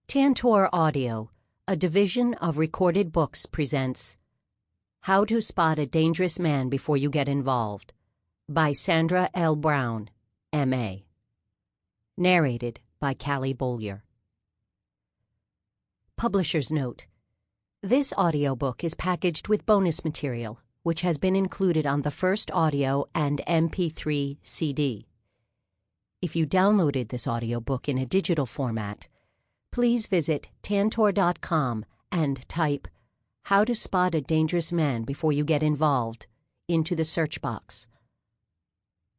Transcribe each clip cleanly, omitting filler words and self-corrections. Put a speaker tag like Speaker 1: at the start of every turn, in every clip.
Speaker 1: Tantor Audio, a division of Recorded Books, presents How to Spot a Dangerous Man Before You Get Involved by Sandra L. Brown, M.A. Narrated by Callie, Beaulieu. Publisher's Note: this audiobook is packaged with bonus material, which has been included on the first audio and MP3 CD. If you downloaded this audiobook in a digital format, please visit Tantor.com and type "How to Spot a Dangerous Man Before You Get Involved" into the search box.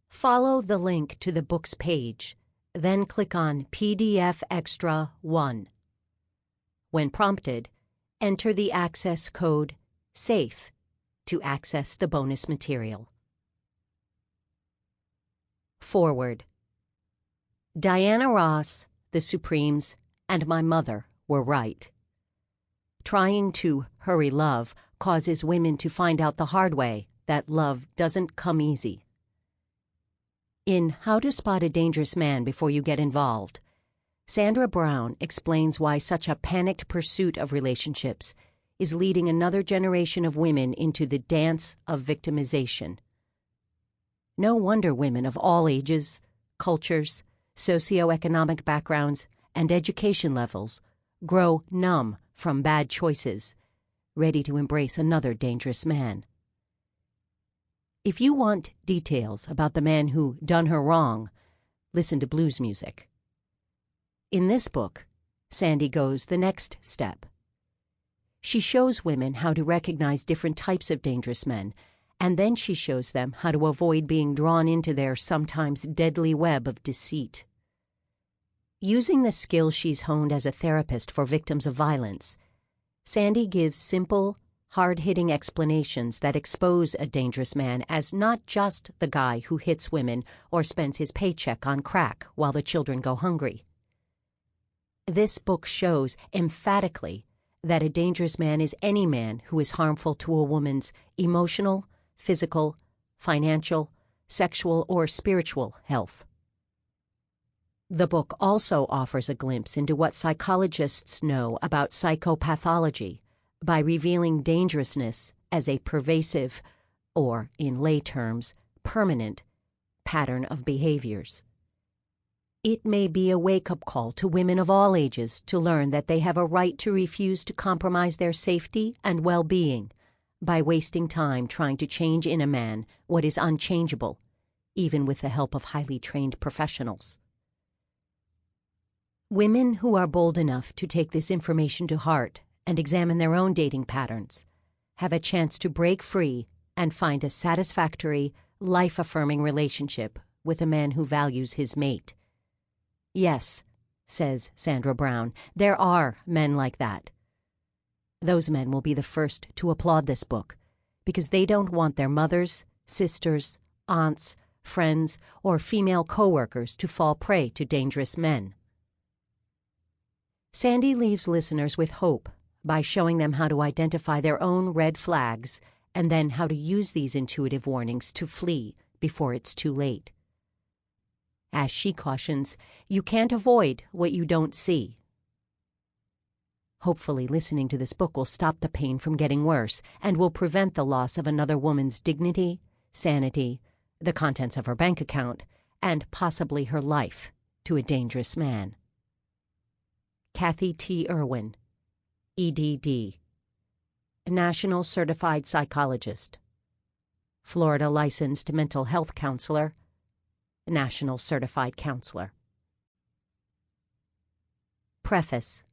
Speaker 1: Follow the link to the book's page, then click on PDF Extra 1. When prompted, enter the access code SAFE to access the bonus material. Forward. Diana Ross, the Supremes, and my mother were right. Trying to hurry love causes women to find out the hard way that love doesn't come easy. In How to Spot a Dangerous Man Before You Get Involved, Sandra Brown explains why such a panicked pursuit of relationships is leading another generation of women into the dance of victimization. No wonder women of all ages, cultures, socioeconomic backgrounds, and education levels grow numb from bad choices, ready to embrace another dangerous man. If you want details about the man who done her wrong, listen to blues music. In this book, Sandy goes the next step. She shows women how to recognize different types of dangerous men, and then she shows them how to avoid being drawn into their sometimes deadly web of deceit. Using the skills she's honed as a therapist for victims of violence, Sandy gives simple, hard-hitting explanations that expose a dangerous man as not just the guy who hits women or spends his paycheck on crack while the children go hungry. This book shows emphatically that a dangerous man is any man who is harmful to a woman's emotional, physical, financial, sexual, or spiritual health. The book also offers a glimpse into what psychologists know about psychopathology by revealing dangerousness as a pervasive, or in lay terms, permanent, pattern of behaviors. It may be a wake-up call to women of all ages to learn that they have a right to refuse to compromise their safety and well-being by wasting time trying to change in a man what is unchangeable, even with the help of highly trained professionals. Women who are bold enough to take this information to heart and examine their own dating patterns have a chance to break free and find a satisfactory, life-affirming relationship with a man who values his mate. Yes, says Sandra Brown, there are men like that. Those men will be the first to applaud this book because they don't want their mothers, sisters, aunts, friends, or female coworkers to fall prey to dangerous men. Sandy leaves listeners with hope by showing them how to identify their own red flags and then how to use these intuitive warnings to flee before it's too late. As she cautions, you can't avoid what you don't see. Hopefully, listening to this book will stop the pain from getting worse and will prevent the loss of another woman's dignity, sanity, the contents of her bank account, and possibly her life to a dangerous man. Kathy T. Irwin, EDD, National Certified Psychologist, Florida Licensed Mental Health Counselor, National Certified Counselor. Preface.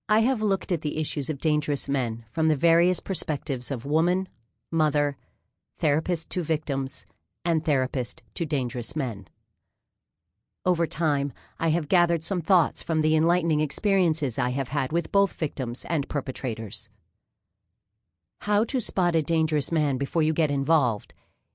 Speaker 1: I have looked at the issues of dangerous men from the various perspectives of woman, mother, therapist to victims, and therapist to dangerous men. Over time, I have gathered some thoughts from the enlightening experiences I have had with both victims and perpetrators. How to Spot a Dangerous Man Before You Get Involved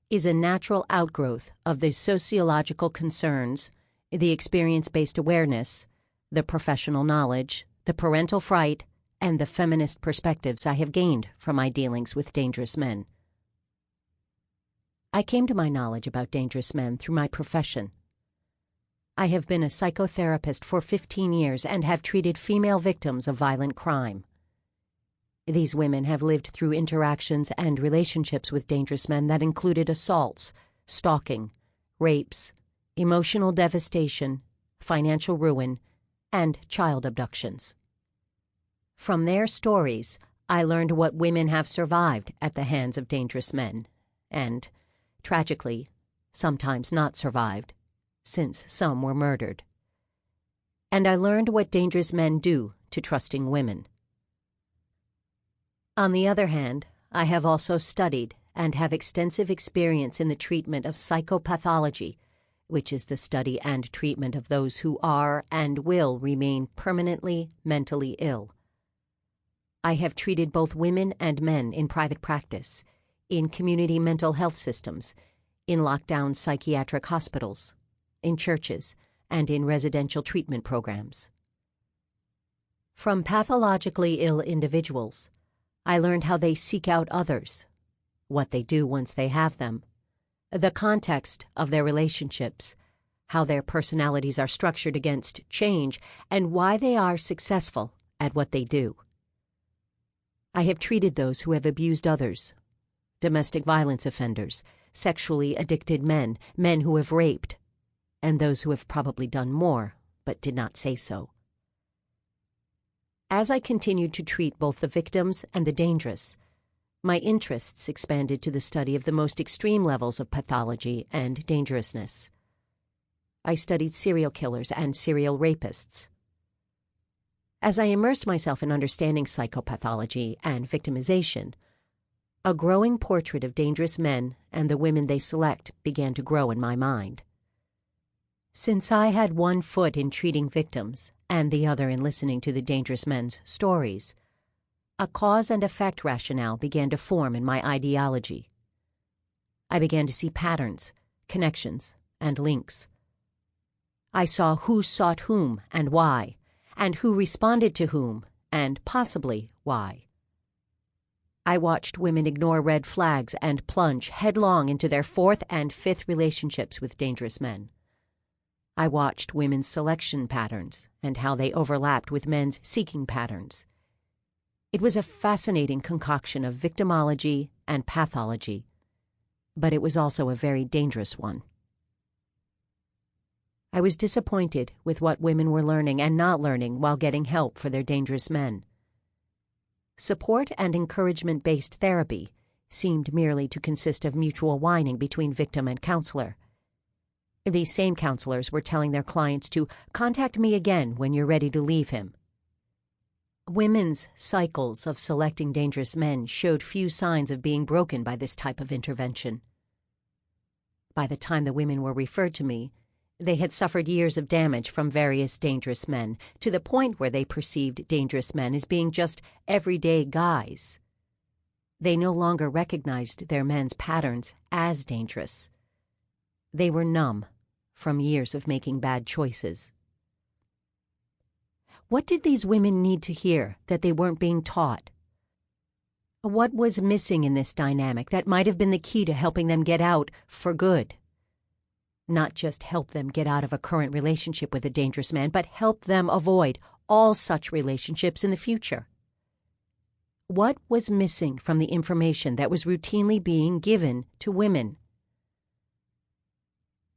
Speaker 1: is a natural outgrowth of the sociological concerns, the experience-based awareness, the professional knowledge, the parental fright, and the feminist perspectives I have gained from my dealings with dangerous men. I came to my knowledge about dangerous men through my profession. I have been a psychotherapist for 15 years and have treated female victims of violent crime. These women have lived through interactions and relationships with dangerous men that included assaults, stalking, rapes, emotional devastation, financial ruin, and child abductions. From their stories, I learned what women have survived at the hands of dangerous men, and, tragically, sometimes not survived, since some were murdered. And I learned what dangerous men do to trusting women. On the other hand, I have also studied and have extensive experience in the treatment of psychopathology, which is the study and treatment of those who are and will remain permanently mentally ill. I have treated both women and men in private practice, in community mental health systems, in lockdown psychiatric hospitals, in churches, and in residential treatment programs. From pathologically ill individuals, I learned how they seek out others, what they do once they have them, the context of their relationships, how their personalities are structured against change, and why they are successful at what they do. I have treated those who have abused others, domestic violence offenders, sexually addicted men, men who have raped, and those who have probably done more but did not say so. As I continued to treat both the victims and the dangerous, my interests expanded to the study of the most extreme levels of pathology and dangerousness. I studied serial killers and serial rapists. As I immersed myself in understanding psychopathology and victimization, a growing portrait of dangerous men and the women they select began to grow in my mind. Since I had one foot in treating victims and the other in listening to the dangerous men's stories, a cause and effect rationale began to form in my ideology. I began to see patterns, connections, and links. I saw who sought whom and why, and who responded to whom, and possibly why. I watched women ignore red flags and plunge headlong into their fourth and fifth relationships with dangerous men. I watched women's selection patterns and how they overlapped with men's seeking patterns. It was a fascinating concoction of victimology and pathology, but it was also a very dangerous one. I was disappointed with what women were learning and not learning while getting help for their dangerous men. Support and encouragement-based therapy seemed merely to consist of mutual whining between victim and counselor. These same counselors were telling their clients to contact me again when you're ready to leave him. Women's cycles of selecting dangerous men showed few signs of being broken by this type of intervention. By the time the women were referred to me, they had suffered years of damage from various dangerous men, to the point where they perceived dangerous men as being just everyday guys. They no longer recognized their men's patterns as dangerous. They were numb from years of making bad choices. What did these women need to hear that they weren't being taught? What was missing in this dynamic that might have been the key to helping them get out for good? Not just help them get out of a current relationship with a dangerous man, but help them avoid all such relationships in the future. What was missing from the information that was routinely being given to women?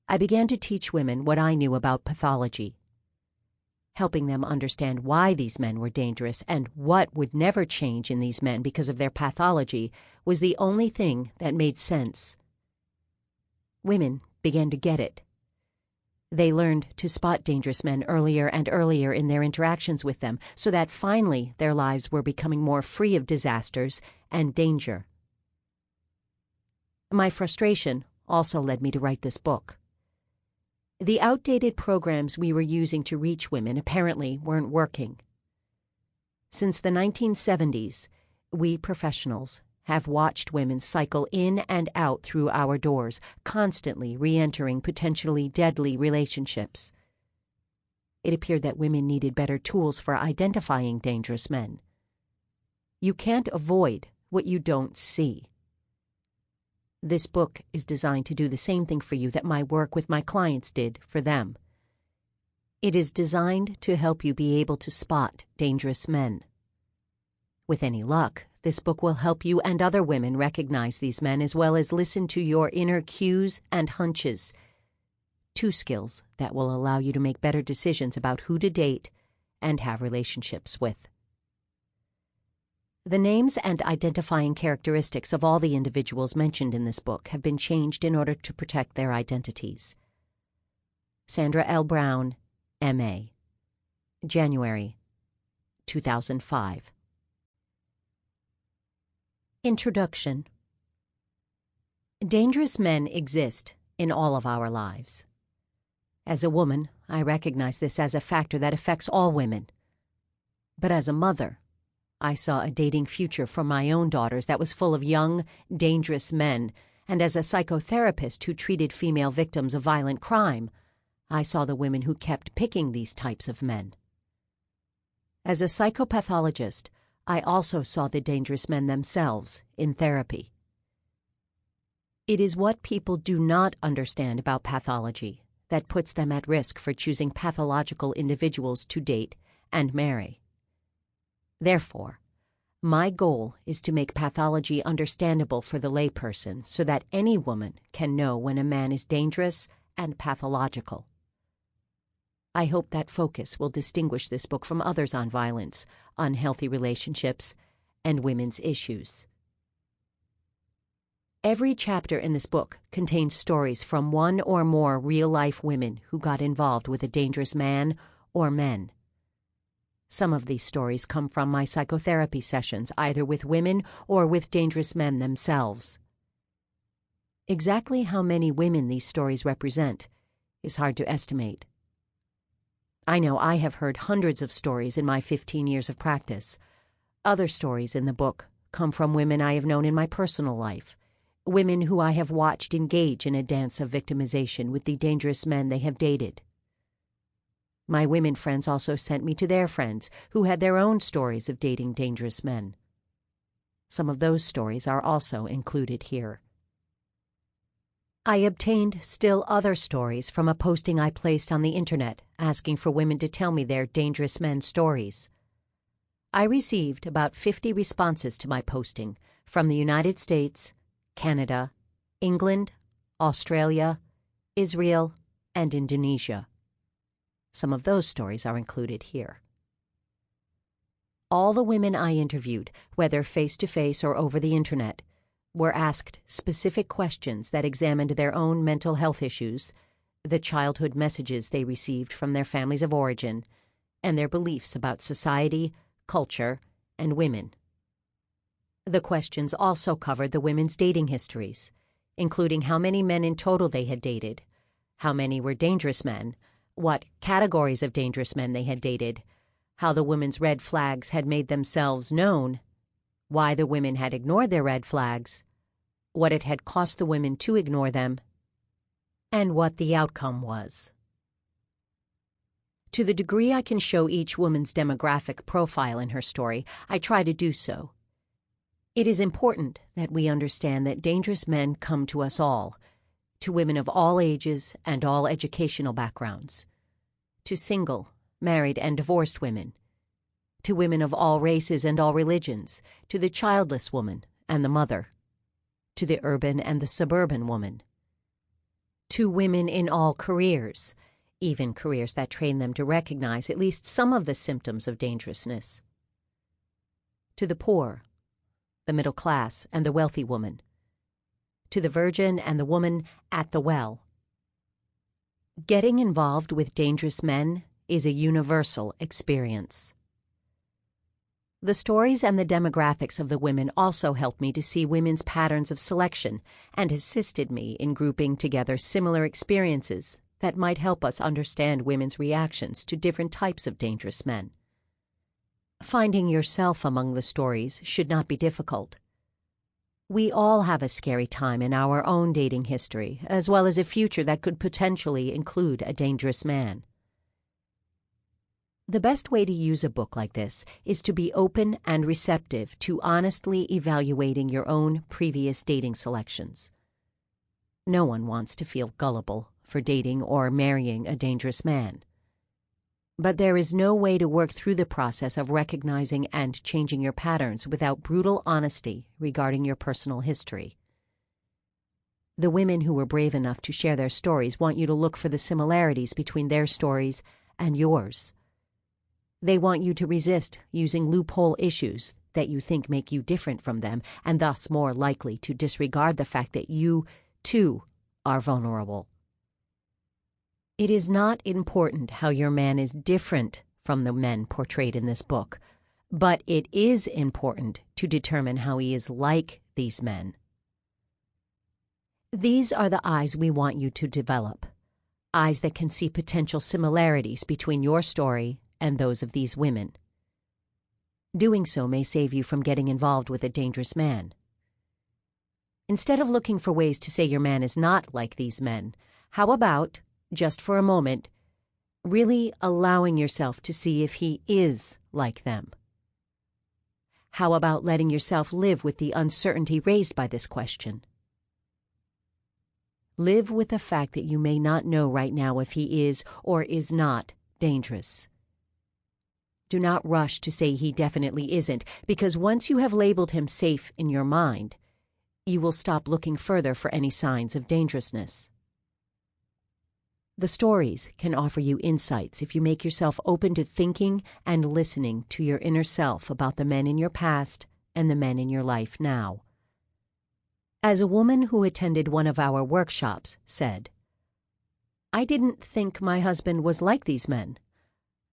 Speaker 1: I began to teach women what I knew about pathology, helping them understand why these men were dangerous and what would never change in these men because of their pathology was the only thing that made sense. Women began to get it. They learned to spot dangerous men earlier and earlier in their interactions with them, so that finally their lives were becoming more free of disasters and danger. My frustration also led me to write this book. The outdated programs we were using to reach women apparently weren't working. Since the 1970s, we professionals have watched women cycle in and out through our doors, constantly re-entering potentially deadly relationships. It appeared that women needed better tools for identifying dangerous men. You can't avoid what you don't see. This book is designed to do the same thing for you that my work with my clients did for them. It is designed to help you be able to spot dangerous men. With any luck, this book will help you and other women recognize these men as well as listen to your inner cues and hunches, 2 skills that will allow you to make better decisions about who to date and have relationships with. The names and identifying characteristics of all the individuals mentioned in this book have been changed in order to protect their identities. Sandra L. Brown, M.A. January 2005. Introduction. Dangerous men exist in all of our lives. As a woman, I recognize this as a factor that affects all women. But as a mother, I saw a dating future for my own daughters that was full of young, dangerous men, and as a psychotherapist who treated female victims of violent crime, I saw the women who kept picking these types of men. As a psychopathologist, I also saw the dangerous men themselves in therapy. It is what people do not understand about pathology that puts them at risk for choosing pathological individuals to date and marry. Therefore, my goal is to make pathology understandable for the layperson so that any woman can know when a man is dangerous and pathological. I hope that focus will distinguish this book from others on violence, unhealthy relationships, and women's issues. Every chapter in this book contains stories from one or more real-life women who got involved with a dangerous man or men. Some of these stories come from my psychotherapy sessions, either with women or with dangerous men themselves. Exactly how many women these stories represent is hard to estimate. I know I have heard hundreds of stories in my 15 years of practice. Other stories in the book come from women I have known in my personal life, women who I have watched engage in a dance of victimization with the dangerous men they have dated. My women friends also sent me to their friends who had their own stories of dating dangerous men. Some of those stories are also included here. I obtained still other stories from a posting I placed on the internet asking for women to tell me their dangerous men stories. I received about 50 responses to my posting from the United States, Canada, England, Australia, Israel, and Indonesia. Some of those stories are included here. All the women I interviewed, whether face-to-face or over the internet, were asked specific questions that examined their own mental health issues, the childhood messages they received from their families of origin, and their beliefs about society, culture, and women. The questions also covered the women's dating histories, including how many men in total they had dated, how many were dangerous men, what categories of dangerous men they had dated, how the women's red flags had made themselves known, why the women had ignored their red flags, what it had cost the women to ignore them, and what the outcome was. To the degree I can show each woman's demographic profile in her story, I try to do so. It is important that we understand that dangerous men come to us all, to women of all ages and all educational backgrounds, to single, married, and divorced women, to women of all races and all religions, to the childless woman and the mother, to the urban and the suburban woman, to women in all careers, even careers that train them to recognize at least some of the symptoms of dangerousness, to the poor, the middle class, and the wealthy woman, to the virgin and the woman at the well. Getting involved with dangerous men is a universal experience. The stories and the demographics of the women also helped me to see women's patterns of selection and assisted me in grouping together similar experiences that might help us understand women's reactions to different types of dangerous men. Finding yourself among the stories should not be difficult. We all have a scary time in our own dating history, as well as a future that could potentially include a dangerous man. The best way to use a book like this is to be open and receptive to honestly evaluating your own previous dating selections. No one wants to feel gullible for dating or marrying a dangerous man. But there is no way to work through the process of recognizing and changing your patterns without brutal honesty regarding your personal history. The women who were brave enough to share their stories want you to look for the similarities between their stories and yours. They want you to resist using loophole issues that you think make you different from them, and thus more likely to disregard the fact that you, too, are vulnerable. It is not important how your man is different from the men portrayed in this book, but it is important to determine how he is like these men. These are the eyes we want you to develop, eyes that can see potential similarities between your story and those of these women. Doing so may save you from getting involved with a dangerous man. Instead of looking for ways to say your man is not like these men, how about, just for a moment, really allowing yourself to see if he is like them? How about letting yourself live with the uncertainty raised by this question? Live with the fact that you may not know right now if he is or is not dangerous. Do not rush to say he definitely isn't, because once you have labeled him safe in your mind, you will stop looking further for any signs of dangerousness. The stories can offer you insights if you make yourself open to thinking and listening to your inner self about the men in your past and the men in your life now. As a woman who attended one of our workshops said, "I didn't think my husband was like these men.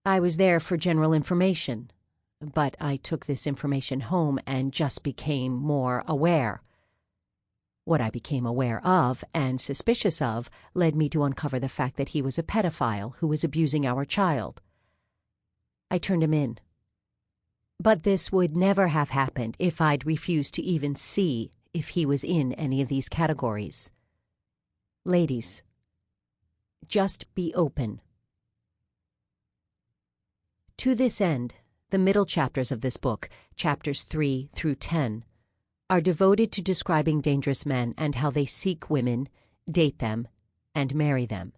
Speaker 1: I was there for general information, but I took this information home and just became more aware. What I became aware of and suspicious of led me to uncover the fact that he was a pedophile who was abusing our child. I turned him in. But this would never have happened if I'd refused to even see if he was in any of these categories. Ladies, just be open." To this end, the middle chapters of this book, chapters 3 through 10, are devoted to describing dangerous men and how they seek women, date them, and marry them.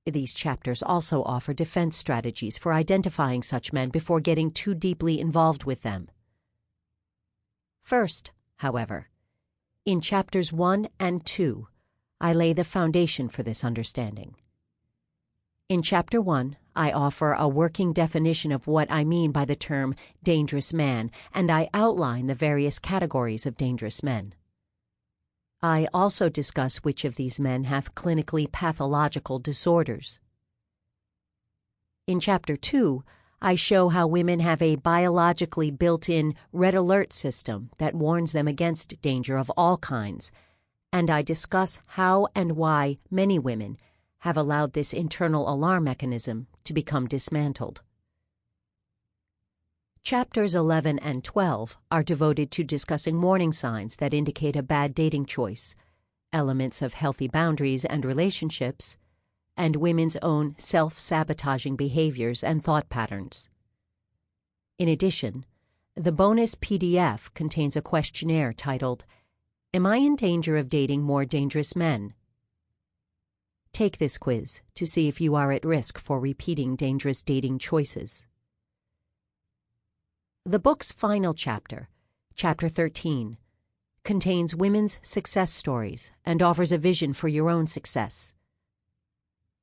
Speaker 1: These chapters also offer defense strategies for identifying such men before getting too deeply involved with them. First, however, in chapters 1 and 2, I lay the foundation for this understanding. In chapter 1, I offer a working definition of what I mean by the term dangerous man, and I outline the various categories of dangerous men. I also discuss which of these men have clinically pathological disorders. In chapter 2, I show how women have a biologically built-in red alert system that warns them against danger of all kinds, and I discuss how and why many women have allowed this internal alarm mechanism to become dismantled. Chapters 11 and 12 are devoted to discussing warning signs that indicate a bad dating choice, elements of healthy boundaries and relationships, and women's own self-sabotaging behaviors and thought patterns. In addition, the bonus PDF contains a questionnaire titled, "Am I in danger of dating more dangerous men?" Take this quiz to see if you are at risk for repeating dangerous dating choices. The book's final chapter, Chapter 13, contains women's success stories and offers a vision for your own success.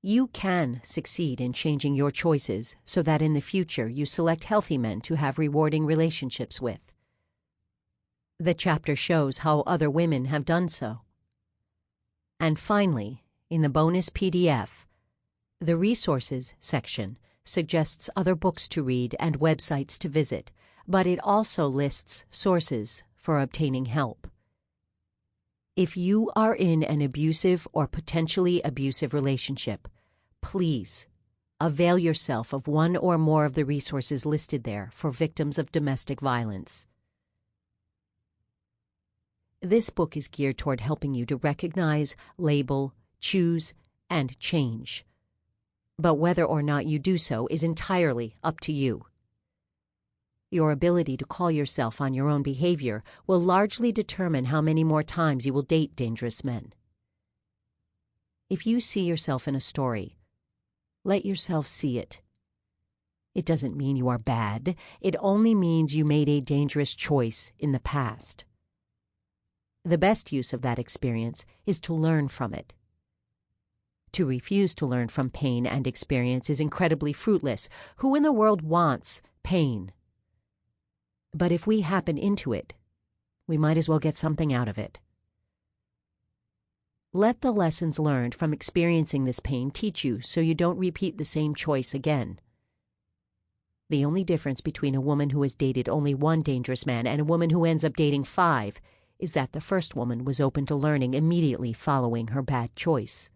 Speaker 1: You can succeed in changing your choices so that in the future you select healthy men to have rewarding relationships with. The chapter shows how other women have done so. And finally, in the bonus PDF, the Resources section suggests other books to read and websites to visit, but it also lists sources for obtaining help. If you are in an abusive or potentially abusive relationship, please avail yourself of one or more of the resources listed there for victims of domestic violence. This book is geared toward helping you to recognize, label, choose, and change. But whether or not you do so is entirely up to you. Your ability to call yourself on your own behavior will largely determine how many more times you will date dangerous men. If you see yourself in a story, let yourself see it It doesn't mean you are bad. It only means you made a dangerous choice in the past. The best use of that experience is to learn from it. To refuse to learn from pain and experience is incredibly fruitless. Who in the world wants pain? But if we happen into it, we might as well get something out of it. Let the lessons learned from experiencing this pain teach you so you don't repeat the same choice again. The only difference between a woman who has dated only one dangerous man and a woman who ends up dating 5 is that the first woman was open to learning immediately following her bad choice.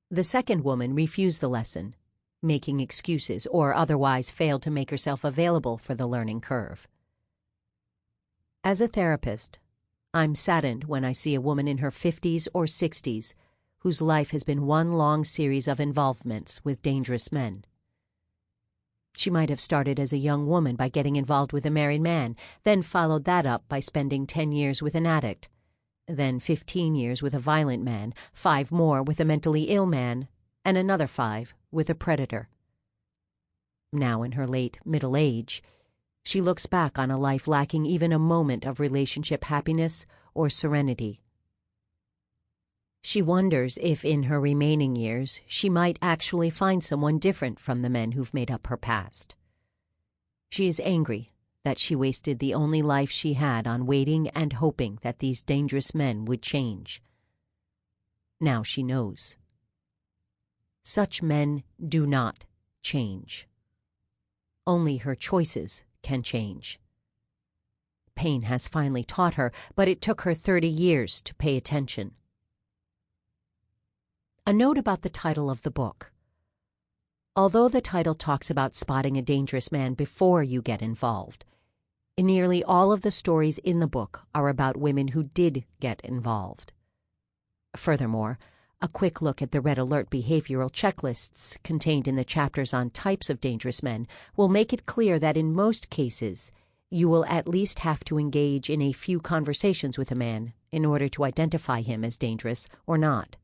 Speaker 1: The second woman refused the lesson, making excuses or otherwise failed to make herself available for the learning curve. As a therapist, I'm saddened when I see a woman in her 50s or 60s whose life has been one long series of involvements with dangerous men. She might have started as a young woman by getting involved with a married man, then followed that up by spending 10 years with an addict, then 15 years with a violent man, 5 more with a mentally ill man, and another 5 with a predator. Now in her late middle age, she looks back on a life lacking even a moment of relationship happiness or serenity. She wonders if in her remaining years she might actually find someone different from the men who've made up her past. She is angry that she wasted the only life she had on waiting and hoping that these dangerous men would change. Now she knows. Such men do not change. Only her choices can change. Pain has finally taught her, but it took her 30 years to pay attention. A note about the title of the book. Although the title talks about spotting a dangerous man before you get involved, nearly all of the stories in the book are about women who did get involved. Furthermore, a quick look at the red alert behavioral checklists contained in the chapters on types of dangerous men will make it clear that in most cases, you will at least have to engage in a few conversations with a man in order to identify him as dangerous or not.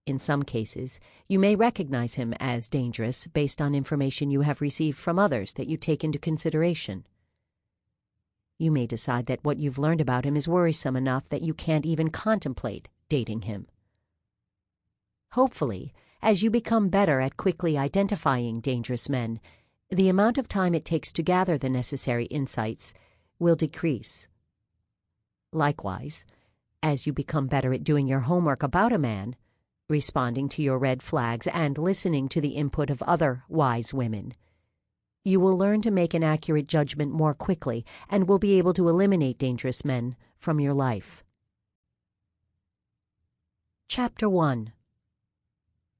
Speaker 1: In some cases, you may recognize him as dangerous based on information you have received from others that you take into consideration. You may decide that what you've learned about him is worrisome enough that you can't even contemplate dating him. Hopefully, as you become better at quickly identifying dangerous men, the amount of time it takes to gather the necessary insights will decrease. Likewise, as you become better at doing your homework about a man, responding to your red flags and listening to the input of other wise women, you will learn to make an accurate judgment more quickly and will be able to eliminate dangerous men from your life. Chapter 1.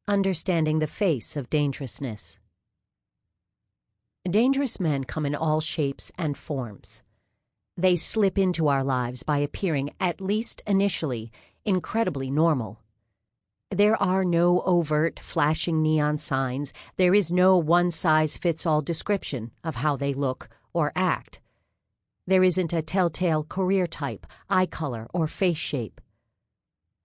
Speaker 1: Understanding the face of dangerousness. Dangerous men come in all shapes and forms. They slip into our lives by appearing, at least initially, incredibly normal. There are no overt, flashing neon signs. There is no one-size-fits-all description of how they look or act. There isn't a telltale career type, eye color, or face shape.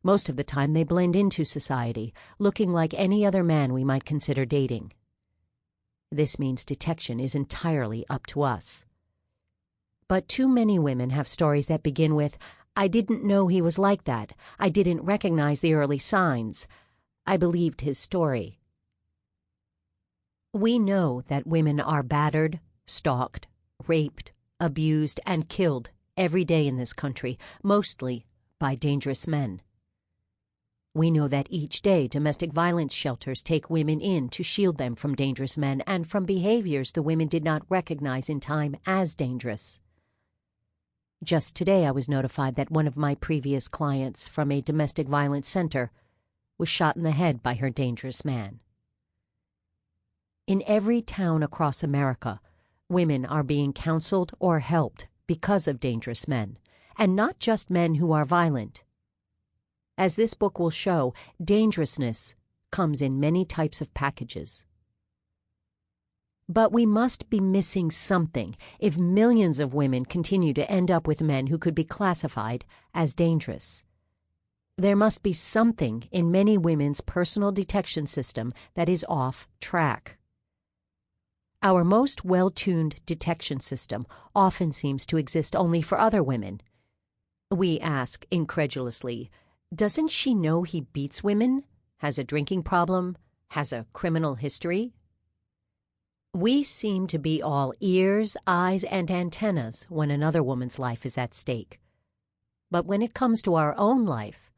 Speaker 1: Most of the time they blend into society, looking like any other man we might consider dating. This means detection is entirely up to us. But too many women have stories that begin with, "I didn't know he was like that. I didn't recognize the early signs. I believed his story." We know that women are battered, stalked, raped, abused, and killed every day in this country, mostly by dangerous men. We know that each day domestic violence shelters take women in to shield them from dangerous men and from behaviors the women did not recognize in time as dangerous. Just today I was notified that one of my previous clients from a domestic violence center was shot in the head by her dangerous man. In every town across America, women are being counseled or helped because of dangerous men, and not just men who are violent. As this book will show, dangerousness comes in many types of packages. But we must be missing something if millions of women continue to end up with men who could be classified as dangerous. There must be something in many women's personal detection system that is off track. Our most well-tuned detection system often seems to exist only for other women. We ask incredulously, doesn't she know he beats women, has a drinking problem, has a criminal history? We seem to be all ears, eyes, and antennas when another woman's life is at stake. But when it comes to our own life,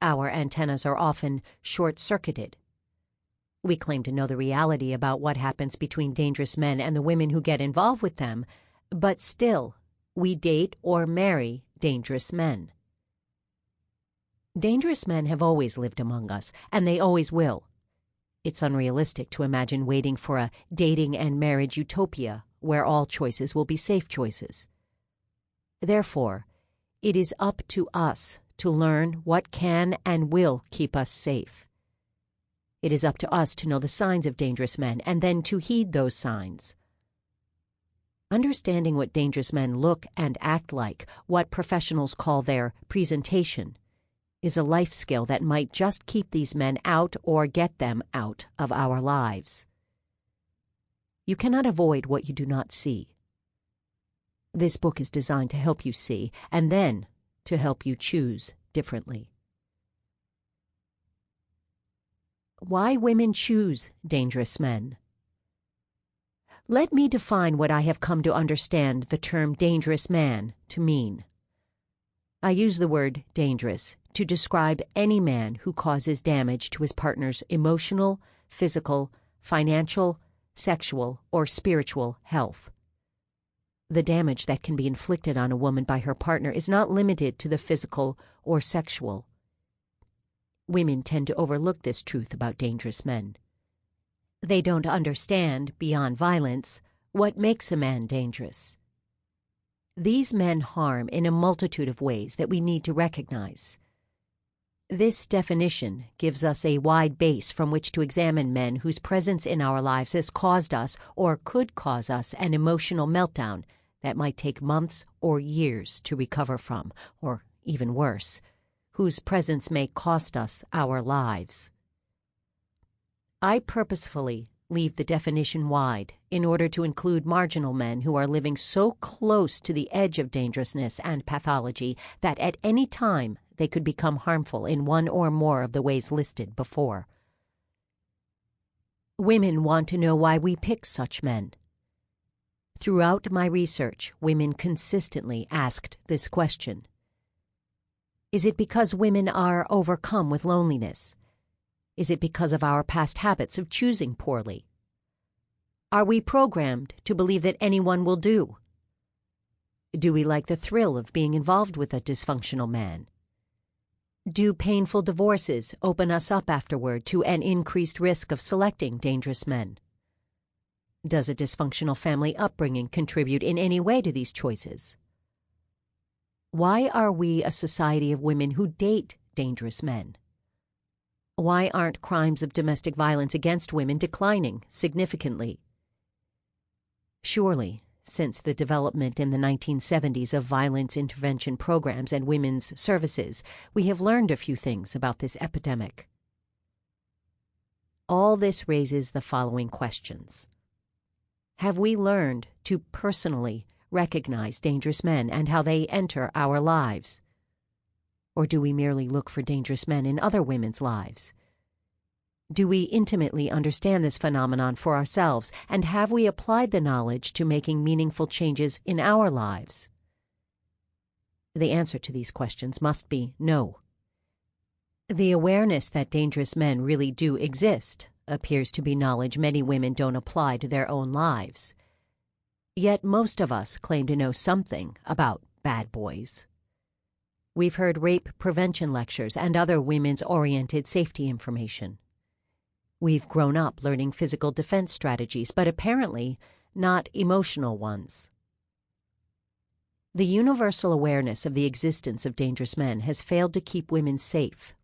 Speaker 1: our antennas are often short-circuited. We claim to know the reality about what happens between dangerous men and the women who get involved with them, but still, we date or marry dangerous men. Dangerous men have always lived among us, and they always will. It's unrealistic to imagine waiting for a dating and marriage utopia where all choices will be safe choices. Therefore, it is up to us to learn what can and will keep us safe. It is up to us to know the signs of dangerous men and then to heed those signs. Understanding what dangerous men look and act like, what professionals call their presentation, is a life skill that might just keep these men out or get them out of our lives. You cannot avoid what you do not see. This book is designed to help you see, and then to help you choose differently. Why women choose dangerous men. Let me define what I have come to understand the term dangerous man to mean. I use the word dangerous to describe any man who causes damage to his partner's emotional, physical, financial, sexual, or spiritual health. The damage that can be inflicted on a woman by her partner is not limited to the physical or sexual. Women tend to overlook this truth about dangerous men. They don't understand, beyond violence, what makes a man dangerous. These men harm in a multitude of ways that we need to recognize. This definition gives us a wide base from which to examine men whose presence in our lives has caused us or could cause us an emotional meltdown that might take months or years to recover from, or even worse, whose presence may cost us our lives. I purposefully leave the definition wide in order to include marginal men who are living so close to the edge of dangerousness and pathology that at any time they could become harmful in one or more of the ways listed before. Women want to know why we pick such men. Throughout my research, women consistently asked this question. Is it because women are overcome with loneliness? Is it because of our past habits of choosing poorly? Are we programmed to believe that anyone will do? Do we like the thrill of being involved with a dysfunctional man? Do painful divorces open us up afterward to an increased risk of selecting dangerous men? Does a dysfunctional family upbringing contribute in any way to these choices? Why are we a society of women who date dangerous men? Why aren't crimes of domestic violence against women declining significantly? Surely, since the development in the 1970s of violence intervention programs and women's services, we have learned a few things about this epidemic. All this raises the following questions. Have we learned to personally recognize dangerous men and how they enter our lives? Or do we merely look for dangerous men in other women's lives? Do we intimately understand this phenomenon for ourselves, and have we applied the knowledge to making meaningful changes in our lives? The answer to these questions must be no. The awareness that dangerous men really do exist appears to be knowledge many women don't apply to their own lives. Yet most of us claim to know something about bad boys. We've heard rape prevention lectures and other women's-oriented safety information. We've grown up learning physical defense strategies, but apparently not emotional ones. The universal awareness of the existence of dangerous men has failed to keep women safe.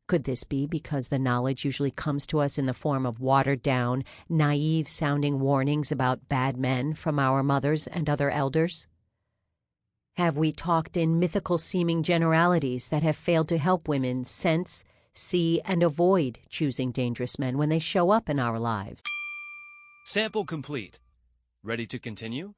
Speaker 1: Could this be because the knowledge usually comes to us in the form of watered-down, naive-sounding warnings about bad men from our mothers and other elders? Have we talked in mythical-seeming generalities that have failed to help women sense, see, and avoid choosing dangerous men when they show up in our lives?
Speaker 2: Sample complete. Ready to continue?